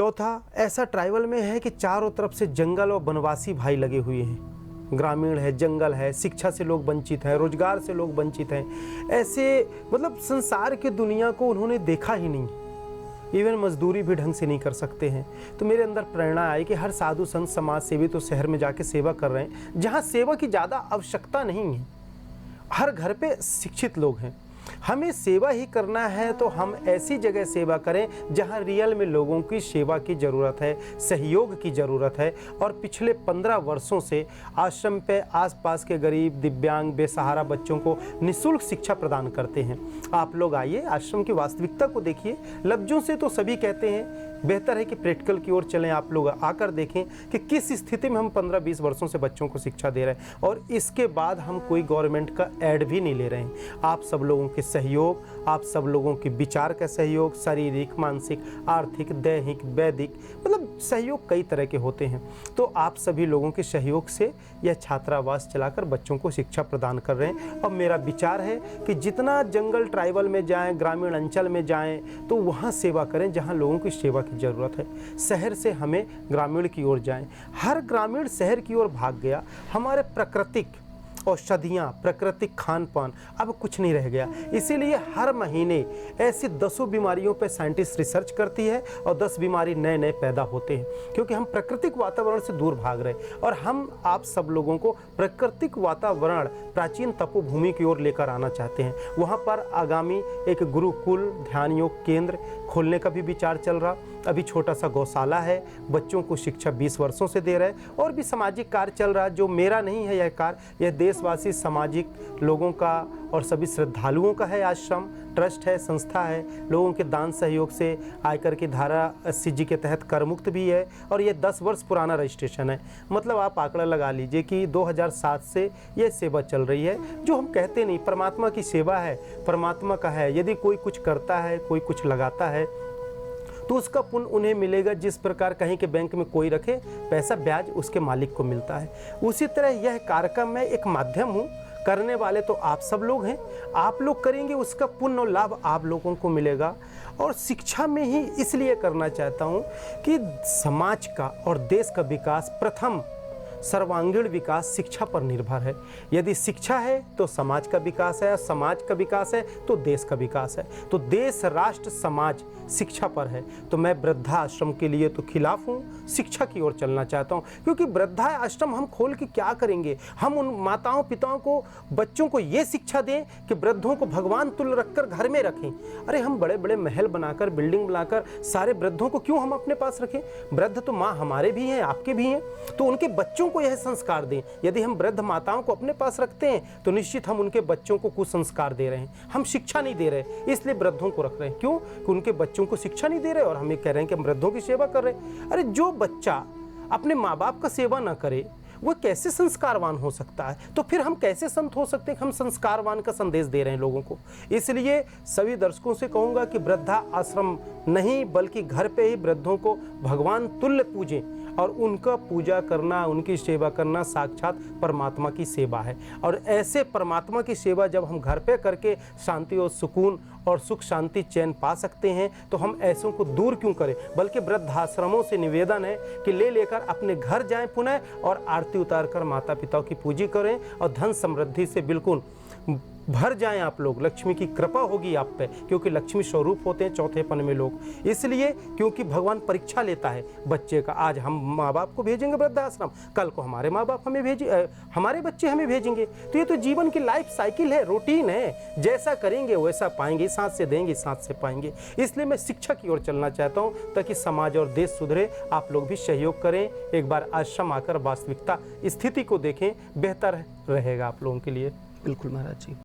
चौथा, ऐसा ट्राइबल में है कि चारों तरफ से जंगल और वनवासी भाई लगे हुए हैं। ग्रामीण है, जंगल है, शिक्षा से लोग वंचित हैं, रोजगार से लोग वंचित हैं। ऐसे मतलब संसार की दुनिया को उन्होंने देखा ही नहीं, इवन मजदूरी भी ढंग से नहीं कर सकते हैं। तो मेरे अंदर प्रेरणा आई कि हर साधु संत समाज सेवी तो शहर में जाके सेवा कर रहे हैं जहाँ सेवा की ज़्यादा आवश्यकता नहीं है। हर घर पे शिक्षित लोग हैं, हमें सेवा ही करना है तो हम ऐसी जगह सेवा करें जहां रियल में लोगों की सेवा की ज़रूरत है, सहयोग की ज़रूरत है। और पिछले 15 वर्षों से आश्रम पे आसपास के गरीब, दिव्यांग, बेसहारा बच्चों को निःशुल्क शिक्षा प्रदान करते हैं। आप लोग आइए, आश्रम की वास्तविकता को देखिए। लफ्ज़ों से तो सभी कहते हैं, बेहतर है कि प्रैक्टिकल की ओर चलें। आप लोग आकर देखें कि किस स्थिति में हम 15-20 वर्षों से बच्चों को शिक्षा दे रहे हैं, और इसके बाद हम कोई गवर्नमेंट का ऐड भी नहीं ले रहे हैं। आप सब लोगों के सहयोग, आप सब लोगों के विचार का सहयोग, शारीरिक, मानसिक, आर्थिक, दैहिक, वैदिक, मतलब सहयोग कई तरह के होते हैं। तो आप सभी लोगों के सहयोग से यह छात्रावास चलाकर बच्चों को शिक्षा प्रदान कर रहे हैं। और मेरा विचार है कि जितना जंगल ट्राइबल में जाएं, ग्रामीण अंचल में जाएं, तो वहाँ सेवा करें जहाँ लोगों की सेवा की ज़रूरत है। शहर से हमें ग्रामीण की ओर जाएं। हर ग्रामीण शहर की ओर भाग गया। हमारे प्राकृतिक औषधियाँ, प्राकृतिक खान पान, अब कुछ नहीं रह गया। इसीलिए हर महीने ऐसी 10 बीमारियों पे साइंटिस्ट रिसर्च करती है और 10 बीमारी नए नए पैदा होते हैं, क्योंकि हम प्राकृतिक वातावरण से दूर भाग रहे हैं। और हम आप सब लोगों को प्राकृतिक वातावरण, प्राचीन तपोभूमि की ओर लेकर आना चाहते हैं। वहाँ पर आगामी एक गुरुकुल ध्यान योग केंद्र खोलने का भी विचार चल रहा। अभी छोटा सा गौशाला है, बच्चों को शिक्षा 20 वर्षों से दे रहे हैं। और भी सामाजिक कार्य चल रहा है, जो मेरा नहीं है यह कार्य, यह देशवासी सामाजिक लोगों का और सभी श्रद्धालुओं का है। आश्रम ट्रस्ट है, संस्था है, लोगों के दान सहयोग से आयकर की धारा 80G के तहत कर मुक्त भी है। और ये 10 वर्ष पुराना रजिस्ट्रेशन है। मतलब आप आंकड़ा लगा लीजिए कि 2007 से ये सेवा चल रही है। जो हम कहते नहीं, परमात्मा की सेवा है, परमात्मा का है। यदि कोई कुछ करता है, कोई कुछ लगाता है, तो उसका पुण्य उन्हें मिलेगा। जिस प्रकार कहीं के बैंक में कोई रखे पैसा, ब्याज उसके मालिक को मिलता है। उसी तरह यह कार्यक्रम में एक माध्यम हूँ, करने वाले तो आप सब लोग हैं। आप लोग करेंगे, उसका पुण्य और लाभ आप लोगों को मिलेगा। और शिक्षा में ही इसलिए करना चाहता हूँ कि समाज का और देश का विकास, प्रथम सर्वांगीण विकास शिक्षा पर निर्भर है। यदि शिक्षा है तो समाज का विकास है, समाज का विकास है तो देश का विकास है। तो देश, राष्ट्र, समाज शिक्षा पर है। तो मैं वृद्धाश्रम के लिए तो खिलाफ हूँ, शिक्षा की ओर चलना चाहता हूँ। क्योंकि वृद्धाश्रम हम खोल के क्या करेंगे? हम उन माताओं पिताओं को, बच्चों को ये शिक्षा दें कि वृद्धों को भगवान तुल्य रखकर घर में रखें। अरे हम बड़े बड़े महल बनाकर, बिल्डिंग बनाकर सारे वृद्धों को क्यों हम अपने पास रखें? वृद्ध तो माँ हमारे भी हैं, आपके भी हैं। तो उनके बच्चों को यह संस्कार दें। यदि हम वृद्ध माताओं को अपने पास रखते हैं तो निश्चित हम उनके बच्चों को कुछ संस्कार दे रहे हैं। हम शिक्षा नहीं दे रहे, इसलिए वृद्धों को रख रहे हैं। क्यों? कि उनके बच्चों को शिक्षा नहीं दे रहे और हमें कह रहे हैं कि हम वृद्धों की सेवा कर रहे हैं। अरे जो बच्चा अपने माँ बाप का सेवा ना करे, वो कैसे संस्कारवान हो सकता है? तो फिर हम कैसे संत हो सकते हैं? हम संस्कारवान का संदेश दे रहे हैं लोगों को। इसलिए सभी दर्शकों से कहूँगा कि वृद्धा आश्रम नहीं, बल्कि घर पे ही वृद्धों को भगवान तुल्य पूजें। और उनका पूजा करना, उनकी सेवा करना साक्षात परमात्मा की सेवा है। और ऐसे परमात्मा की सेवा जब हम घर पे करके शांति और सुकून और सुख शांति चैन पा सकते हैं, तो हम ऐसों को दूर क्यों करें? बल्कि वृद्धाश्रमों से निवेदन है कि ले लेकर अपने घर जाएं पुनः, और आरती उतार कर माता पिता की पूजा करें और धन समृद्धि से बिल्कुल भर जाएं आप लोग। लक्ष्मी की कृपा होगी आप पे, क्योंकि लक्ष्मी स्वरूप होते हैं चौथेपन में लोग। इसलिए क्योंकि भगवान परीक्षा लेता है बच्चे का। आज हम माँ बाप को भेजेंगे वृद्धाश्रम, कल को हमारे माँ बाप हमें हमारे बच्चे हमें भेजेंगे। तो ये तो जीवन की लाइफ साइकिल है, रूटीन है। जैसा करेंगे वैसा पाएंगे, सांस से देंगे सांस से पाएंगे। इसलिए मैं शिक्षा की ओर चलना चाहता हूँ, ताकि समाज और देश सुधरे। आप लोग भी सहयोग करें, एक बार आश्रम आकर वास्तविकता स्थिति को देखें, बेहतर रहेगा आप लोगों के लिए। बिल्कुल महाराज जी।